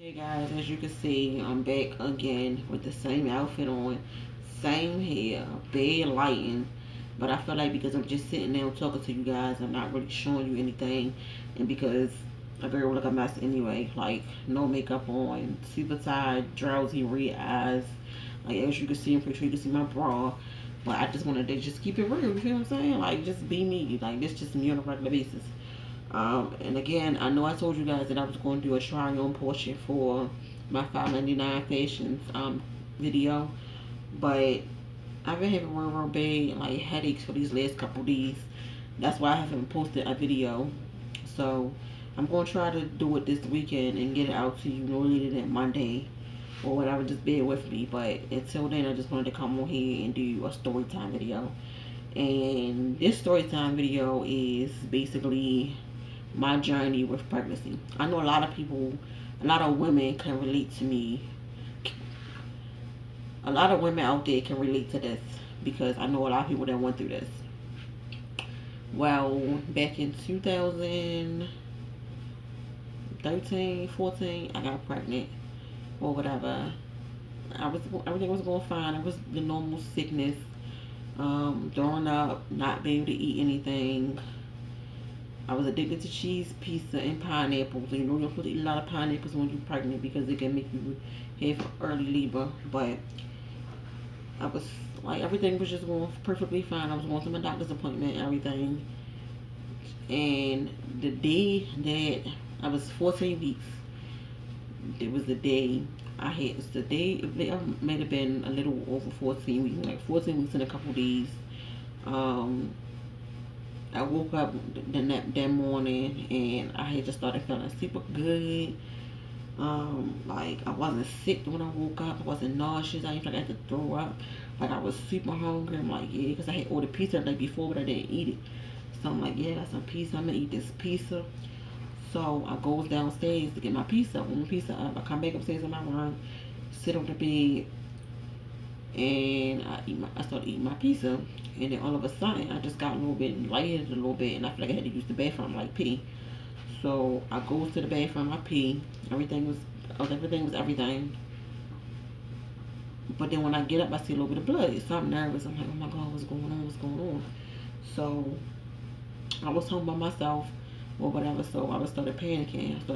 Hey guys, as you can see, I'm back again with the same outfit on, same hair, bad lighting. But I feel like because I'm just sitting there talking to you guys, I'm not really showing you anything. And because a girl look a mess anyway, like no makeup on, super tired, drowsy, red eyes. Like as you can see, I'm pretty sure you can see my bra. But I just wanted to just keep it real, you feel what I'm saying? Like just be me. Like this just me on a regular basis. And again, I know I told you guys that I was going to do a try on portion for my 5.99 fashions video, but I've been having real bad like headaches for these last couple days. That's why I haven't posted a video. So I'm gonna try to do it this weekend and get it out to you no later than Monday or whatever. Just bear with me. But until then, I just wanted to come on here and do a story time video. And this story time video is basically my journey with pregnancy. I know a lot of people, a lot of women can relate to me. A lot of women out there can relate to this because I know a lot of people that went through this. Well, back in 2013, 14, I got pregnant or whatever. Everything was going fine. It was the normal sickness, throwing up, not being able to eat anything. I was addicted to cheese, pizza, and pineapples. You know, you're supposed to eat a lot of pineapples when you're pregnant because it can make you have early labor. But I was like, everything was just going perfectly fine. I was going to my doctor's appointment and everything. And the day that I was 14 weeks, it was the day I had, it's the day, it may have been a little over 14 weeks, like 14 weeks in a couple days. Um, I woke up that morning and I had just started feeling super good. Like I wasn't sick when I woke up. I wasn't nauseous. I didn't feel like I had to throw up. Like I was super hungry. I'm like, yeah, because I had ordered pizza the night before, but I didn't eat it. So I'm like, yeah, I got some pizza. I'm gonna eat this pizza. So I goes downstairs to get my pizza. When my pizza up, I come back upstairs in my room, sit on the bed, and I started eating my pizza. And then all of a sudden, I just got a little bit lightheaded a little bit, and I feel like I had to use the bathroom like pee. So I go to the bathroom, I pee. Everything was everything. But then when I get up, I see a little bit of blood. So I'm nervous. I'm like, oh my God, what's going on? What's going on? So I was home by myself or whatever. So I started panicking. So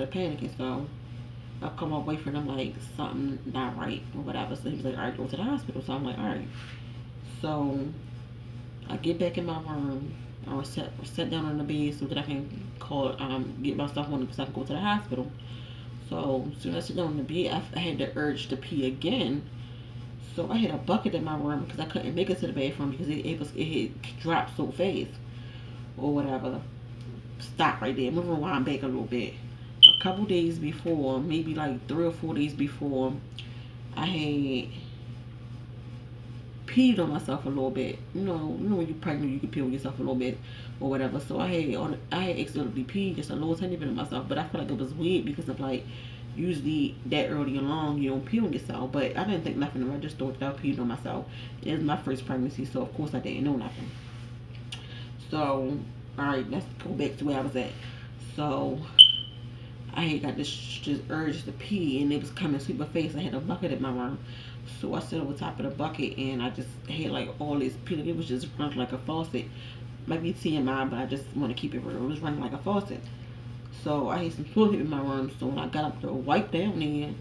I call my boyfriend. I'm like, something not right or whatever. So he was like, all right, go to the hospital. So I'm like, all right. So I get back in my room. I was set down on the bed so that I can get my stuff on because I can go to the hospital. So as soon as I sit down on the bed, I had the urge to pee again. So I had a bucket in my room because I couldn't make it to the bathroom because it had dropped so fast or whatever. Stop right there. I'm gonna rewind back a little bit. A couple days before, maybe like 3 or 4 days before, I had peed on myself a little bit. You know when you're pregnant, you can pee on yourself a little bit or whatever. So I had accidentally peed just a little tiny bit on myself, but I felt like it was weird because of like usually that early along you don't pee on yourself. But I didn't think nothing of it. I just thought that I peed on myself. It was my first pregnancy, so of course I didn't know nothing. So all right, let's go back to where I was at. So I had got this urge to pee, and it was coming super fast. I had a bucket in my room, so I sat over top of the bucket, and I just had like all this pee. It was just running like a faucet. Might be TMI, but I just want to keep it real. It was running like a faucet. So I had some toilet paper in my room. So when I got up to wipe down there,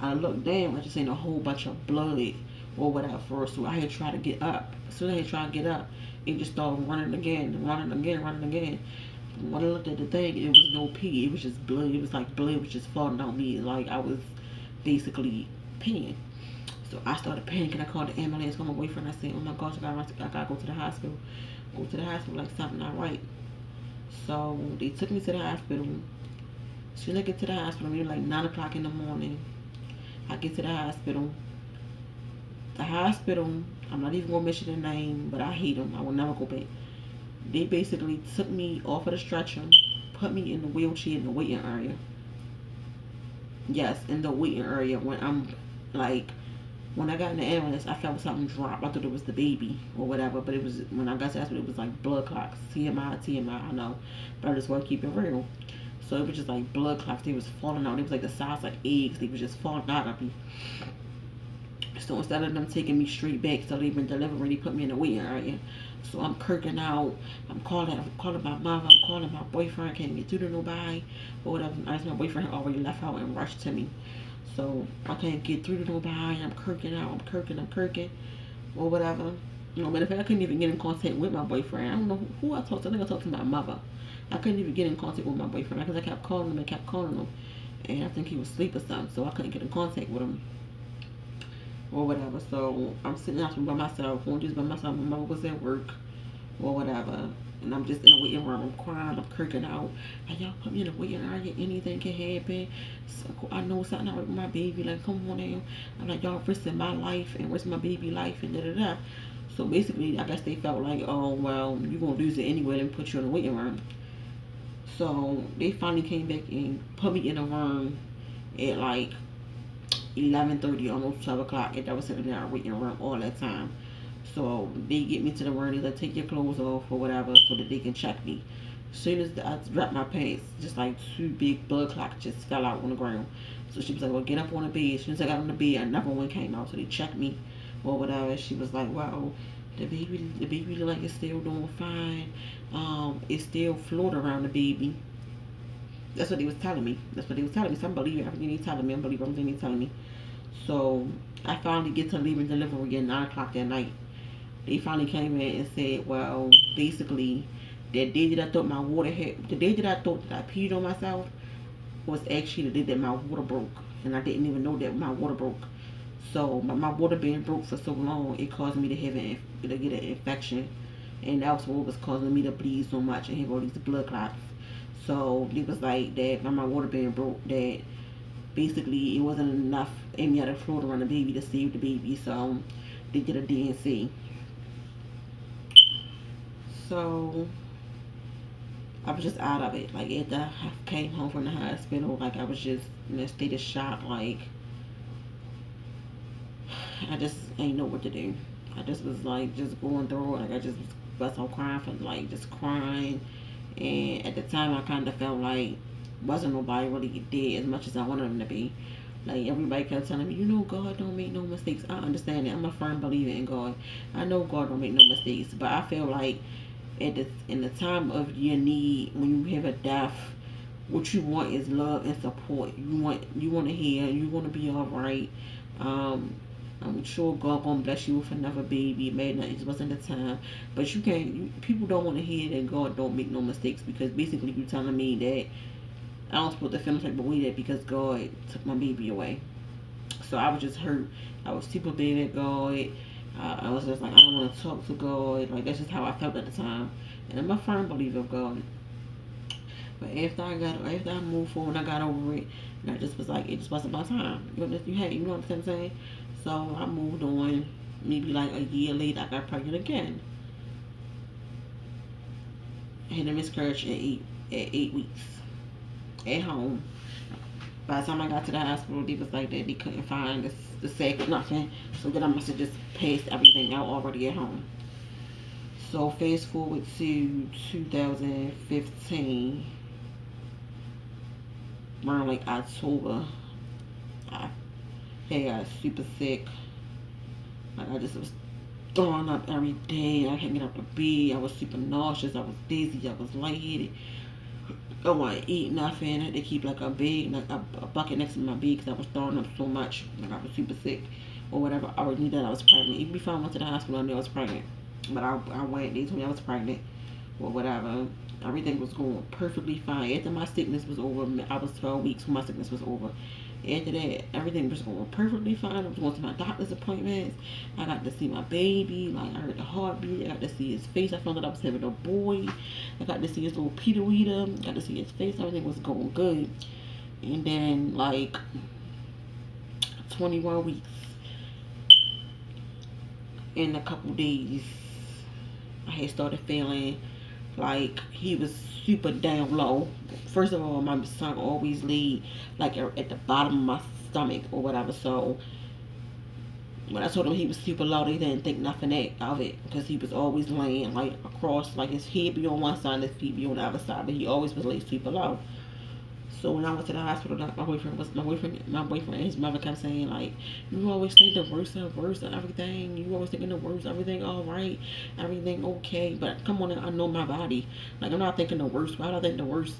I looked down. I just seen a whole bunch of blood or whatever. So I had tried to get up. As soon as I had tried to get up, it just started running again, running again, running again. When I looked at the thing, it was no pee. It was just blood. It was like blood was just falling on me. Like I was basically peeing. So I started panicking. I called the ambulance. Called my boyfriend. I said, "Oh my gosh, I gotta go to the hospital. Go to the hospital like something not right." So they took me to the hospital. As soon as I get to the hospital, it was like 9 o'clock in the morning. I get to the hospital. The hospital, I'm not even gonna mention the name, but I hate them. I will never go back. They basically took me off of the stretcher, put me in the wheelchair in the waiting area. Yes, in the waiting area. When I got in the ambulance, I felt something drop. I thought it was the baby or whatever, but it was when I got to the hospital, it was like blood clots. TMI, I know, but I just want to keep it real. So it was just like blood clots. They was falling out. It was like the size of eggs. They was just falling out of me. So instead of them taking me straight back to labor and delivery, they put me in the waiting area. So I'm kirking out. I'm calling my mother. I'm calling my boyfriend. Can't get through to nobody. Or whatever. I guess my boyfriend had already left out and rushed to me. So I can't get through to nobody. I'm kirking out. I'm kirking. Or whatever. You know, matter of fact, I couldn't even get in contact with my boyfriend. I don't know who I talked to. I think I talked to my mother. I couldn't even get in contact with my boyfriend because I kept calling him and kept calling him. And I think he was asleep or something. So I couldn't get in contact with him. Or whatever. So I'm sitting out by myself, going just by myself. My mother was at work or whatever, and I'm just in the waiting room. I'm crying, I'm kirking out. Like, y'all put me in the waiting area, anything can happen. So I know something out with my baby. Like, come on now. I'm like, y'all risking my life and risking my baby life and da da da. So basically, I guess they felt like, oh well, you're gonna lose it anyway. Then put you in the waiting room. So they finally came back and put me in a room at like 11:30, almost 12 o'clock, and I was sitting there waiting around all that time. So they get me to the room, they like take your clothes off or whatever so that they can check me. As soon as I dropped my pants, just like two big blood clots just fell out on the ground. So she was like, well, get up on the bed. As soon as I got on the bed, another one came out, so they checked me or whatever. She was like, well, the baby look like it's still doing fine. It's still floating around the baby. That's what they was telling me. That's what they was telling me. So I'm believing everything they telling me. I'm believing everything they telling me. So I finally get to leave and delivery at 9 o'clock that night. They finally came in and said, well, basically, that day that I thought my water had, the day that I thought that I peed on myself was actually the day that my water broke. And I didn't even know that my water broke. So my water being broke for so long, it caused me to have to get an infection. And that was what was causing me to bleed so much and have all these blood clots. So it was like that by my water being broke, that basically it wasn't enough amniotic fluid around the baby to save the baby. So they did a DNC. So I was just out of it. Like after I came home from the hospital, like I was just in a state of shock. Like I just ain't know what to do. I just was like just going through it. Like I just was bust out crying for like just crying. And at the time, I kind of felt like wasn't nobody really did as much as I wanted them to be. Like everybody kept telling me, you know, God don't make no mistakes. I understand it. I'm a firm believer in God. I know God don't make no mistakes. But I feel like in the time of your need, when you have a death, what you want is love and support. You want to hear. You want to be all right. I'm sure God gonna bless you with another baby. It may not, it wasn't the time, but you can't. People don't want to hear that God don't make no mistakes, because basically you're telling me that I don't supposed to feel type of way that because God took my baby away. So I was just hurt. I was super bad at God. I was just like, I don't want to talk to God. Like that's just how I felt at the time. And I'm a firm believer of God. But after I moved forward, I got over it, and I just was like, it just wasn't my time. You know what I'm saying? So I moved on. Maybe like a year later, I got pregnant again. I had a miscarriage at 8 weeks at home. By the time I got to the hospital, they was like that they couldn't find the sac or nothing. So then I must have just passed everything out already at home. So fast forward to 2015, around like October, I got super sick. Like I just was throwing up every day. I couldn't get out of bed. I was super nauseous. I was dizzy. I was lightheaded. I wasn't eat nothing. I had to keep like a bucket next to my bed because I was throwing up so much. Like I was super sick or whatever. I already knew that I was pregnant. Even before I went to the hospital, I knew I was pregnant. But I went. They told me I was pregnant or whatever. Everything was going perfectly fine. After my sickness was over, I was 12 weeks when my sickness was over. After that, everything was going perfectly fine. I was going to my doctor's appointments. I got to see my baby. Like, I heard the heartbeat. I got to see his face. I found out I was having a boy. I got to see his little Peter Weeder. I got to see his face. Everything was going good. And then, like, 21 weeks. In a couple days, I had started feeling like he was super down low. First of all, my son always laid like at the bottom of my stomach or whatever. So when I told him he was super low, they didn't think nothing of it because he was always laying like across, like his head be on one side and his feet be on the other side, but he always was laid super low. So when I went to the hospital, my boyfriend and his mother kept saying like, you always think the worst of everything. You always thinking the worst, everything all right, everything okay. But come on, I know my body. Like I'm not thinking the worst. Why do I think the worst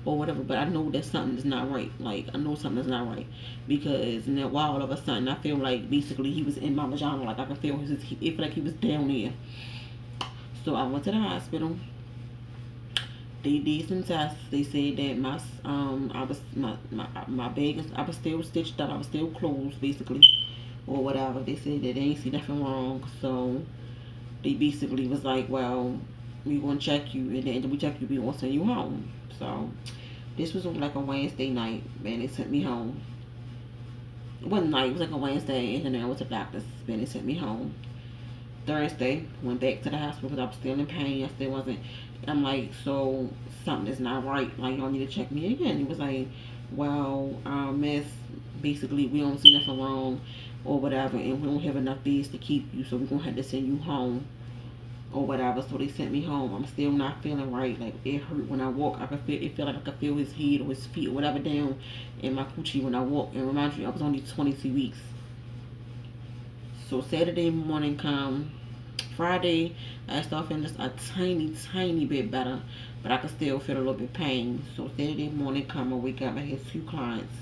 or whatever? But I know that something is not right. Like I know something is not right because in that while all of a sudden I feel like basically he was in my vagina. Like I can feel it feel like he was down there. So I went to the hospital. They did some tests. They said that I was my bag I was still stitched up. I was still closed basically or whatever. They said that they ain't see nothing wrong. So they basically was like, well, we gonna check you, and then we check you, we gonna send you home. So this was like a Wednesday night, man. They sent me home. It wasn't night. It was like a Wednesday, and then I went to the doctor's. Man, they sent me home. Thursday, went back to the hospital because I was still in pain. I still wasn't. I'm like, so something is not right. Like, y'all need to check me again. He was like, well, miss, basically, we don't see nothing wrong or whatever, and we don't have enough beds to keep you, so we're going to have to send you home or whatever. So they sent me home. I'm still not feeling right. Like, it hurt when I walk. I could feel, it felt like I could feel his head or his feet or whatever down in my coochie when I walk. And remind you, I was only 22 weeks. So Saturday morning come. Friday, I started feeling just a tiny bit better, but I could still feel a little bit pain. So Saturday morning come, I wake up, I had two clients.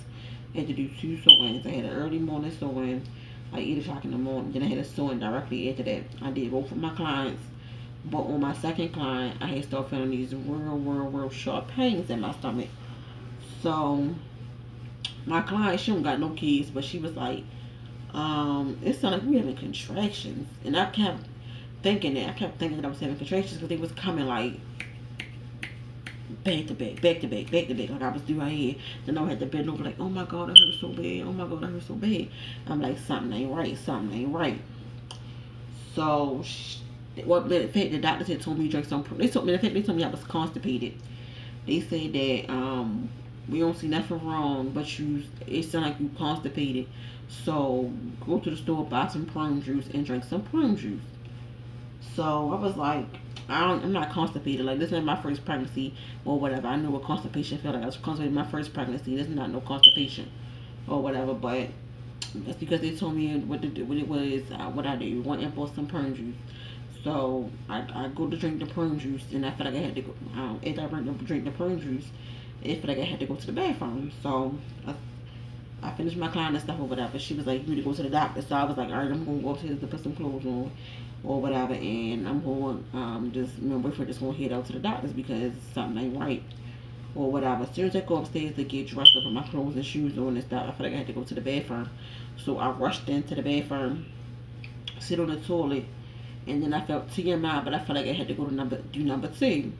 I had to do two sewings. I had an early morning sewing, like 8 o'clock in the morning. Then I had a sewing directly after that. I did both of my clients, but on my second client, I had started feeling these real sharp pains in my stomach. So my client, she don't got no kids, but she was like, it sounded like we having contractions, and I kept thinking that. I kept thinking that I was having contractions because they was coming like back to back, back to back, back to back, like I was doing my head. Then I had to bend over like, oh my god, it hurts so bad. Oh my god, it hurts so bad. I'm like, something ain't right. Something ain't right. So, what the fact the doctors had told me to drink some. They told me the fact they told me I was constipated. They said that we don't see nothing wrong, but it sounds like you constipated. So go to the store, buy some prune juice, and drink some prune juice. So I was like, I'm not constipated. Like, this is my first pregnancy or whatever. I knew what constipation felt like. I was constipated in my first pregnancy. This is not no constipation or whatever. But that's because they told me what to do. What it was, what I do. One impulse, some prune juice. So I go to drink the prune juice, and I felt like I had to go. After I drink the prune juice, it felt like I had to go to the bathroom. So I finished my client and stuff or whatever. She was like, you need to go to the doctor. So I was like, all right, I'm going to go upstairs to put some clothes on or whatever. And I'm going, my boyfriend just going to head out to the doctor's because something ain't right or whatever. As soon as I go upstairs to get dressed up with my clothes and shoes on and stuff, I felt like I had to go to the bathroom. So I rushed into the bathroom, sit on the toilet, and then I felt TMI, but I felt like I had to go to do number two.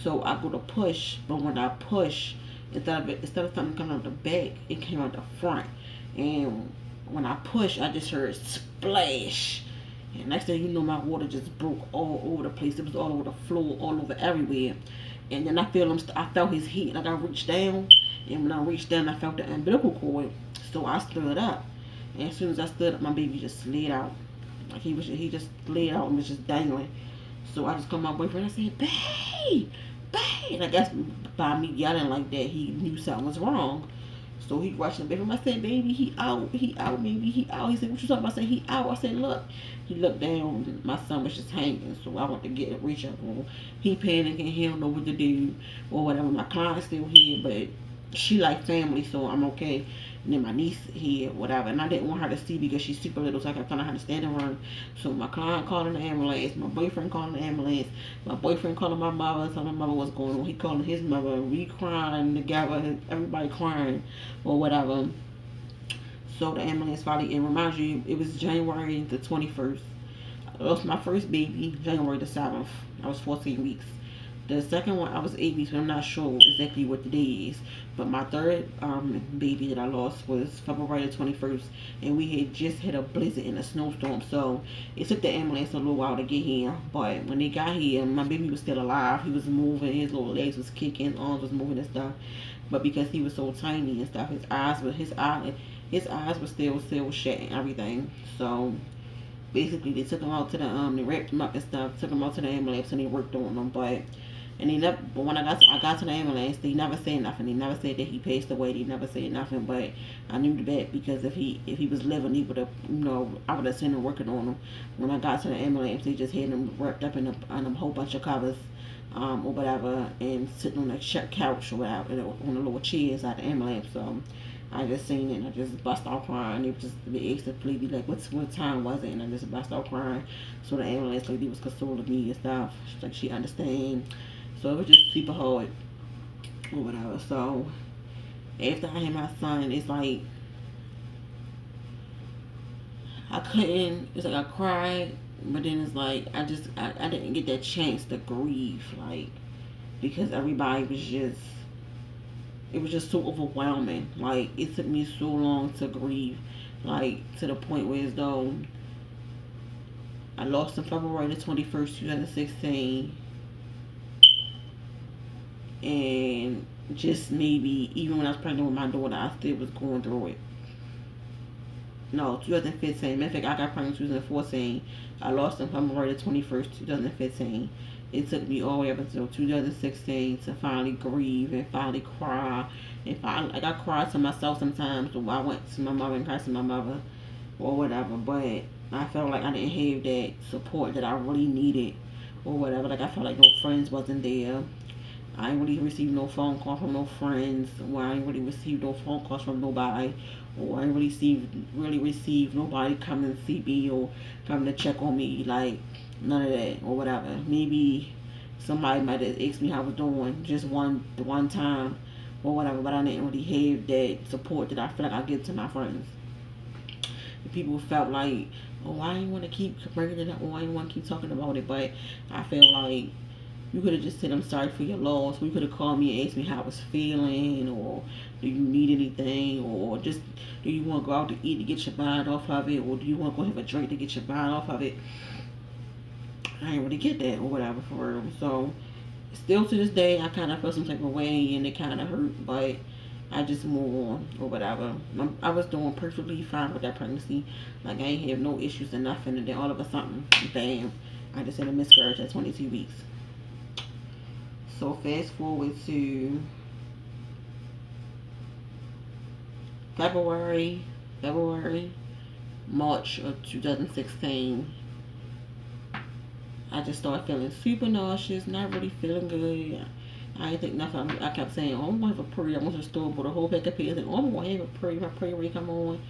So I go to push, but when I push, instead of something coming out the back, it came out the front. And when I pushed, I just heard splash. And next thing you know, my water just broke all over the place. It was all over the floor, all over everywhere. And then I felt his heat. Like I reached down, and when I reached down, I felt the umbilical cord. So I stood up. And as soon as I stood up, my baby just slid out. Like he just slid out and was just dangling. So I just called my boyfriend. I said, babe, babe. And I guess by me yelling like that, he knew something was wrong. So he rushed in the bedroom. I said, baby, he out, baby, he out. He said, what you talking about? I said, he out. I said, look. He looked down. My son was just hanging. So I went to reach up on him. He panicking. He don't know what to do or whatever. My client's still here, but she like family, so I'm okay. And then my niece here, whatever. And I didn't want her to see because she's super little, so I kept telling her to stand and run. So my client calling the ambulance, my boyfriend calling the ambulance, my boyfriend calling my mother, telling my mother what's going on. He calling his mother, we crying together, everybody crying or whatever. So the ambulance finally, and remind you, it was January the 21st. I lost my first baby, January the 7th. I was 14 weeks. The second one, I was 8 weeks, but I'm not sure exactly what the day is. But my third baby that I lost was February the 21st, and we had just hit a blizzard and a snowstorm. So it took the ambulance a little while to get here. But when they got here, my baby was still alive. He was moving, his little legs was kicking, arms was moving and stuff. But because he was so tiny and stuff, his eyes were still shut and everything. So basically, they took him out to the they wrapped him up and stuff, took him out to the ambulance, and they worked on him. But And he never. But when I got to the ambulance, they never said nothing. They never said that he passed away. They never said nothing. But I knew that because if he was living, he would have, I would have seen him working on him. When I got to the ambulance, they just had him wrapped up in a whole bunch of covers, or whatever, and sitting on a couch or whatever, on the little chairs at the ambulance. So I just seen it and I just bust out crying. They asked the lady like, what time was it? And I just bust out crying. So the ambulance lady was consoling me and stuff. She's like, she understand. So it was just super hard or whatever. So after I had my son, it's like it's like I cried, but then it's like I didn't get that chance to grieve, like, because everybody was just, it was just so overwhelming. Like, it took me so long to grieve, like, to the point where as though I lost him February the 21st, 2016, and just maybe even when I was pregnant with my daughter, I still was going through it. No, 2015. Matter of fact, I got pregnant in 2014. I lost him February the 21st, 2015. It took me all the way up until 2016 to finally grieve and finally cry. And finally, like, I cried to myself sometimes. So I went to my mother and cried to my mother or whatever. But I felt like I didn't have that support that I really needed or whatever. Like, I felt like no friends wasn't there. I ain't really received no phone call from no friends. Or I ain't really received no phone calls from nobody. Or I ain't really received nobody come and see me or come to check on me. Like, none of that or whatever. Maybe somebody might have asked me how I was doing just one time or whatever. But I didn't really have that support that I feel like I give to my friends. People felt like, oh, I didn't want to keep bringing it up, or I didn't want to keep talking about it. But I feel like you could have just said, I'm sorry for your loss. Or you could have called me and asked me how I was feeling, or do you need anything, or just do you want to go out to eat to get your mind off of it, or do you want to go have a drink to get your mind off of it. I didn't really get that or whatever for real. So still to this day, I kind of feel some type of way and it kind of hurt, but I just move on or whatever. I was doing perfectly fine with that pregnancy. Like, I ain't have no issues or nothing, and then all of a sudden, bam, I just had a miscarriage at 22 weeks. So fast forward to February, March of 2016. I just started feeling super nauseous, not really feeling good. I didn't think nothing. I kept saying, oh, I'm going to have a prayer. I went to the store, bought a whole pack of pills. Oh, I'm going to have a prayer. My prayer will come on.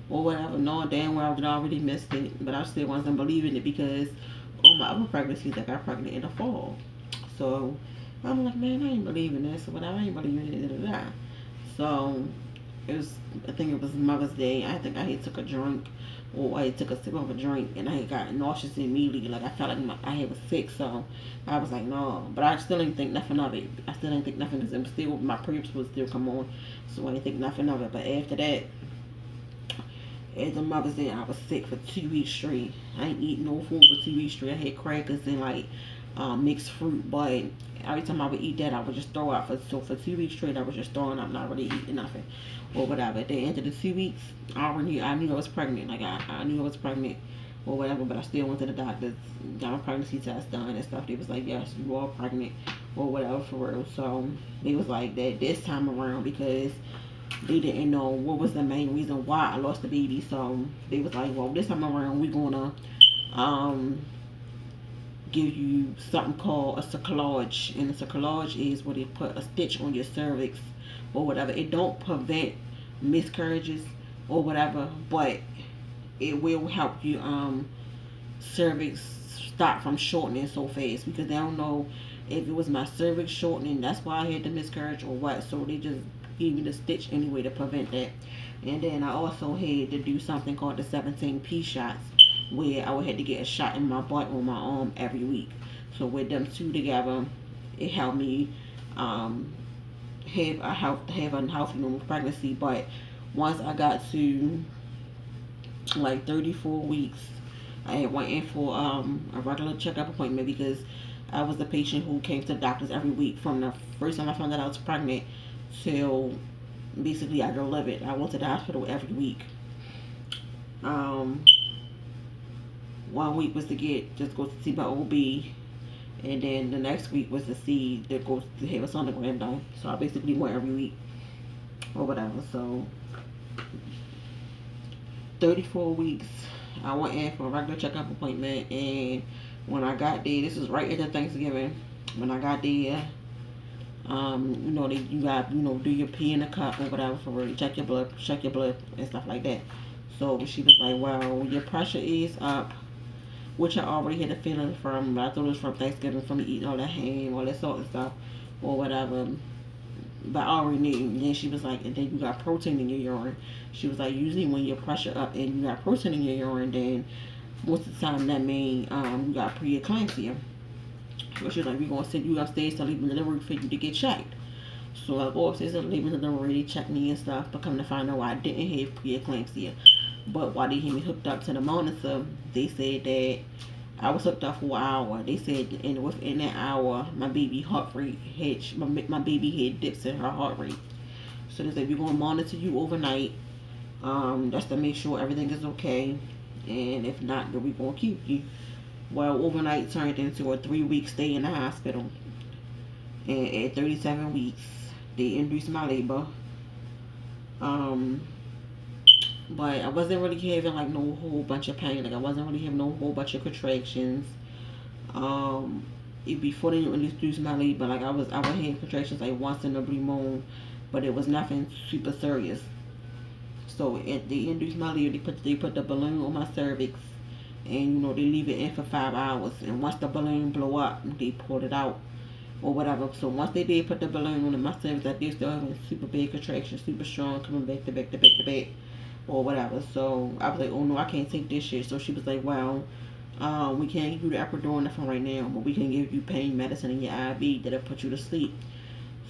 Or whatever. Knowing damn well I already missed it. But I still wasn't believing it because all my other pregnancies, I got pregnant in the fall. So I'm like, man, I ain't believing this or whatever. I ain't believing it. So I think it was Mother's Day. I think I had took a drink, or I took a sip of a drink, and I had got nauseous immediately. Like, I felt like I was sick, so I was like, no. But I still didn't think nothing of it. I still didn't think nothing, because it was still, my period would still come on, so I didn't think nothing of it. But after that, after Mother's Day, I was sick for 2 weeks straight. I ain't eating no food for 2 weeks straight. I had crackers and like mixed fruit, but every time I would eat that, I would just throw up. So for 2 weeks straight, I was just throwing up, not really eating nothing or whatever. At the end of the 2 weeks, I knew I was pregnant. Like, I knew I was pregnant or whatever, but I still went to the doctor, got my pregnancy test done and stuff. They was like, yes, you are pregnant or whatever for real. So they was like that this time around, because they didn't know what was the main reason why I lost the baby. So they was like, well, this time around we're gonna give you something called a cerclage, and a cerclage is where they put a stitch on your cervix or whatever. It don't prevent miscarriages or whatever, but it will help you cervix stop from shortening so fast, because they don't know if it was my cervix shortening, that's why I had the miscarriage, or what. So they just give me the stitch anyway to prevent that. And then I also had to do something called the 17P shots, where I would have to get a shot in my butt or my arm every week. So with them two together, it helped me have a healthy normal pregnancy. But once I got to like 34 weeks, I went in for a regular checkup appointment, because I was the patient who came to the doctors every week from the first time I found out I was pregnant till basically I delivered. I went to the hospital every week. 1 week was to just go to see my OB, And then the next week was to see that goes to have a sonogram done. So I basically went every week or whatever. So 34 weeks. I went in for a regular checkup appointment, and when I got there, this was right after Thanksgiving. When I got there, you got, do your pee in the cup or whatever for really check your blood and stuff like that. So she was like, well, your pressure is up, which I already had a feeling from, but I thought it was from Thanksgiving, from me eating all that ham, all that salt and stuff, or whatever. But I already knew. And then she was like, and then you got protein in your urine. She was like, usually when your pressure up and you got protein in your urine, then most of the time that means you got preeclampsia. So she was like, we're going to send you upstairs to leave the delivery for you to get checked. So I go upstairs and leave the delivery, they check me and stuff, but come to find out I didn't have preeclampsia. But while they had me hooked up to the monitor, they said that I was hooked up for an hour. They said within that hour, my baby heart rate had, my baby had dips in her heart rate. So they said, we're going to monitor you overnight, just to make sure everything is okay. And if not, then we're going to keep you. Well, overnight turned into a 3-week stay in the hospital. And at 37 weeks, they induced my labor. But I wasn't really having like no whole bunch of pain. Like I wasn't really having no whole bunch of contractions. Before they introduced my labor, like I would have contractions like once in a blue moon, but it was nothing super serious. So at they induced my labor, they put the balloon on my cervix, and they leave it in for 5 hours. And once the balloon blow up, they pulled it out or whatever. So once they did put the balloon on my cervix, I did still having super big contractions, super strong, coming back to back to back to back or whatever. So I was like, oh no, I can't take this shit. So she was like, well, we can't give you the epidural nothing right now, but we can give you pain medicine in your IV that'll put you to sleep.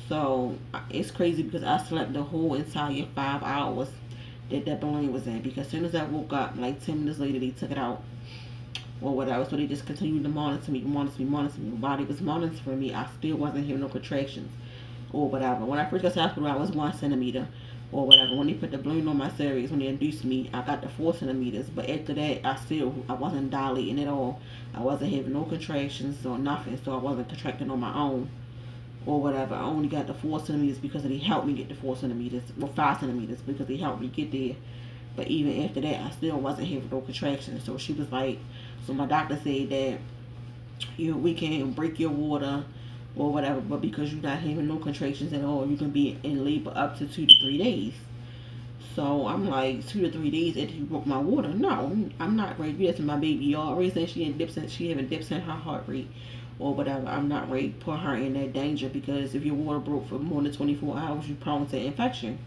So it's crazy because I slept the whole entire 5 hours that balloon was in, because as soon as I woke up, like 10 minutes later, they took it out or whatever. So they just continued to monitor me. While they was monitoring me, I still wasn't having no contractions or whatever. When I first got to the hospital, I was 1 centimeter or whatever. When they put the balloon on my cervix, when they induced me, I got to 4 centimeters. But after that, I wasn't dilating at all. I wasn't having no contractions or nothing. So I wasn't contracting on my own or whatever. I only got the 4 centimeters because they helped me get the 4 centimeters, well 5 centimeters, because they helped me get there. But even after that, I still wasn't having no contractions. So she was like, so my doctor said that we can break your water or whatever, but because you're not having no contractions at all, you can be in labor up to 2 to 3 days. So I'm like, 2 to 3 days after you broke my water? No, I'm not ready to do that to my baby. Y'all already saying she having dips in her heart rate or whatever. I'm not ready to put her in that danger, because if your water broke for more than 24 hours, you're prone to infection.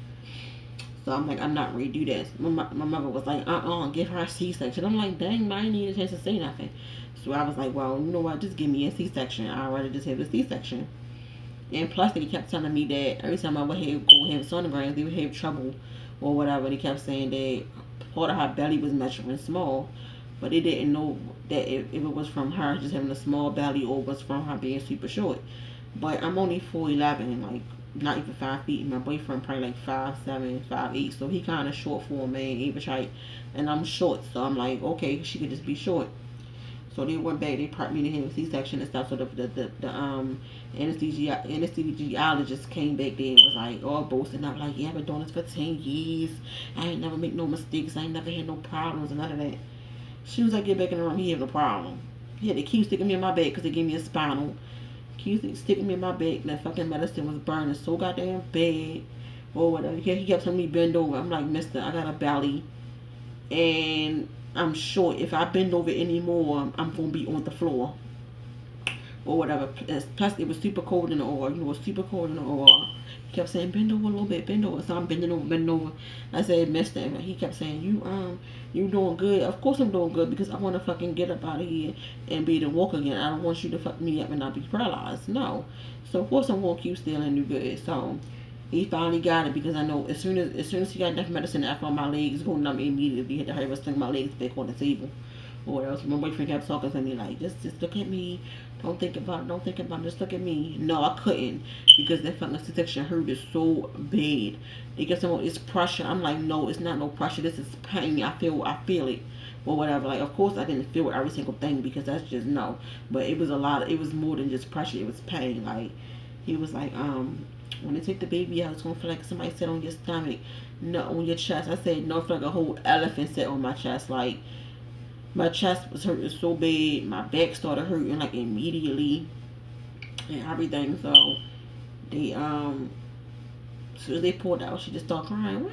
So I'm like, I'm not ready to do this. My mother was like, give her a C-section. I'm like, dang, I didn't need a chance to say nothing. So I was like, well, you know what, just give me a C-section. I'd rather just have a C-section. And plus, they kept telling me that every time I would go have sonograms, they would have trouble or whatever. They kept saying that part of her belly was measuring small, but they didn't know that if it was from her just having a small belly or was from her being super short. But I'm only 4'11", like not even 5 feet. My boyfriend probably like 5'7", 5'8", so he kind of short for a man, even height, and I'm short, so I'm like, okay, she could just be short. So they went back, they prepped me to have a C-section and stuff. So the anesthesiologist came back there and was like, all boasting up, like, yeah, I've been doing this for 10 years. I ain't never make no mistakes. I ain't never had no problems and none of that. She was like, get back in the room, he having a problem. He had to keep sticking me in my back because they gave me a spinal. Keep sticking me in my back. That fucking medicine was burning so goddamn bad or whatever. He kept telling me bend over. I'm like, mister, I got a belly and I'm short. If I bend over anymore, I'm going to be on the floor or whatever. Plus, it was super cold in the OR. It was super cold in the OR. He kept saying, bend over a little bit, bend over. So I'm bending over. I said, mister. And he kept saying, you doing good. Of course I'm doing good, because I want to fucking get up out of here and be able to walk again. I don't want you to fuck me up and not be paralyzed. No. So of course I'm going to keep still and do good. So he finally got it, because I know as soon as he got enough medicine, I felt my legs going numb immediately. He had to hurry sling my legs back on the table or else. My boyfriend kept talking to me like, just look at me, don't think about it, just look at me. No, I couldn't, because that fucking C-section hurt is so bad. They kept saying, well, it's pressure. I'm like, no, it's not no pressure, this is pain. I feel it. or whatever. Like, of course I didn't feel every single thing because that's just no, but it was a lot. It was more than just pressure. It was pain. Like, he was like, when they take the baby out, it's gonna feel like somebody sat on your stomach, no, on your chest. I said no, it felt like a whole elephant sat on my chest. Like, my chest was hurting so bad, my back started hurting like immediately and everything. So they as soon as they pulled out, she just started crying.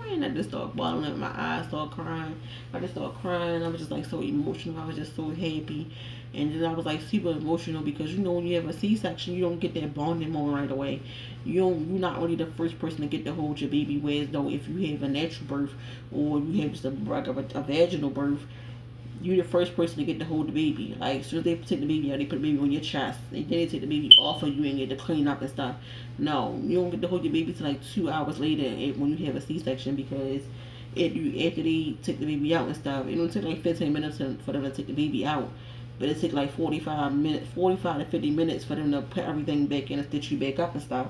And I just started bawling up. My eyes started crying. I just started crying. I was just like so emotional. I was just so happy. And then I was like super emotional because, you know, when you have a C-section, you don't get that bonding moment right away. You're not only the first person to get to hold your baby, whereas though if you have a natural birth or you have just a vaginal birth, you're the first person to get to hold the baby. Like, as soon as they take the baby out, they put the baby on your chest. And then they take the baby off of you and get to clean up and stuff. No, you don't get to hold your baby till like 2 hours later when you have a C-section, because after they take the baby out and stuff, it don't take like 15 minutes for them to take the baby out. But it takes like 45 to 50 minutes for them to put everything back in and stitch you back up and stuff.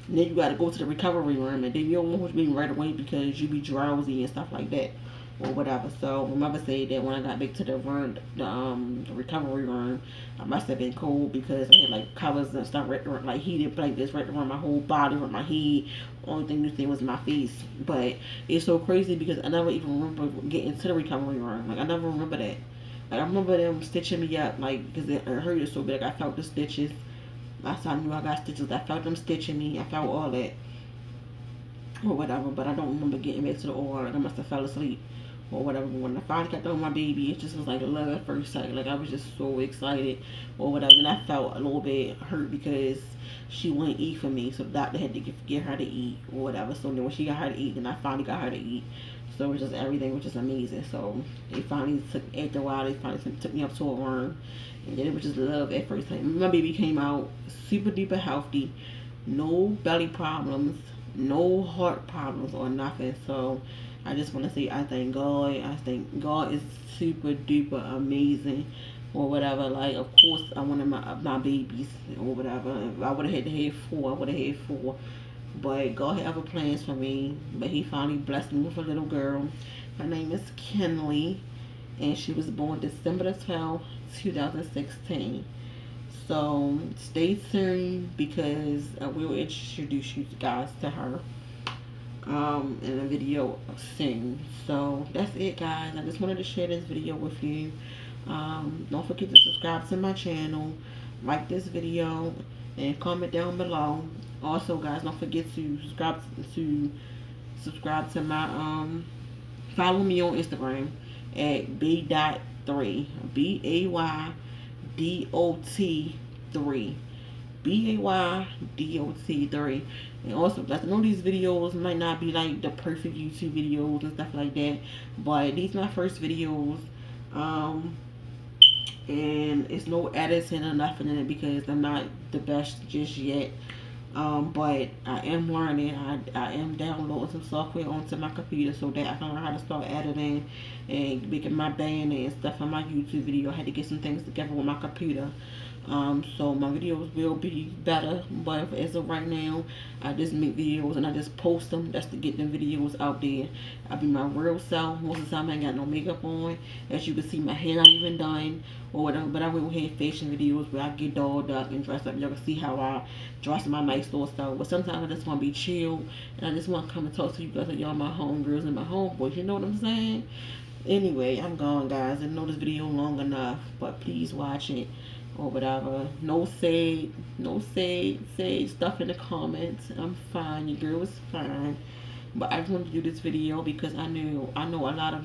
And then you got to go to the recovery room, and then you don't want your baby right away because you be drowsy and stuff like that, or whatever. So my mother said that when I got back to the room, the recovery room, I must have been cold because I had like covers and stuff like heated blankets right around my whole body, around my head. Only thing you see was my face. But it's so crazy because I never even remember getting to the recovery room. Like, I never remember that. Like, I remember them stitching me up, like, because it hurted so bad. Like, I felt the stitches. Last time I knew I got stitches, I felt them stitching me. I felt all that, or whatever. But I don't remember getting back to the OR. Like, I must have fell asleep or whatever. When I finally got done with my baby, it just was like love at first sight. Like, I was just so excited or whatever. And I felt a little bit hurt because she wouldn't eat for me, so the doctor had to get her to eat or whatever. So then when she got her to eat, then I finally got her to eat. So it was just, everything was just amazing. So they finally after a while, they finally took me up to a room, and then it was just love at first sight. My baby came out super duper healthy, no belly problems, no heart problems or nothing. So I just want to say I thank God. I think God is super duper amazing or whatever. Like, of course I wanted my babies or whatever. If I would have had to have four, I would have had four. But God had other plans for me. But he finally blessed me with a little girl. Her name is Kenley, and she was born December the 12th, 2016. So stay tuned because I will introduce you guys to her in a video soon. So that's it, guys. I just wanted to share this video with you. Don't forget to subscribe to my channel, like this video, and comment down below. Also, guys, don't forget to subscribe to my follow me on Instagram at b.3 BAYDOT3 BAYDOT3. And also, I know these videos might not be like the perfect YouTube videos and stuff like that, but these are my first videos. And it's no editing or nothing in it because I'm not the best just yet. But I am learning. I am downloading some software onto my computer so that I can learn how to start editing and making my band and stuff on my YouTube video. I had to get some things together with my computer. So my videos will be better, but as of right now, I just make videos and I just post them. That's to get them videos out there. I be my real self. Most of the time I ain't got no makeup on. As you can see, my hair not even done or whatever, but I will have fashion videos where I get dolled up and dressed up. Y'all can see how I dress my nice little stuff. But sometimes I just want to be chill and I just want to come and talk to you guys, like y'all my homegirls and my homeboys. You know what I'm saying? Anyway, I'm gone, guys. I know this video long enough, but please watch it or whatever. No say stuff in the comments. I'm fine. Your girl is fine. But I just wanted to do this video because I know a lot of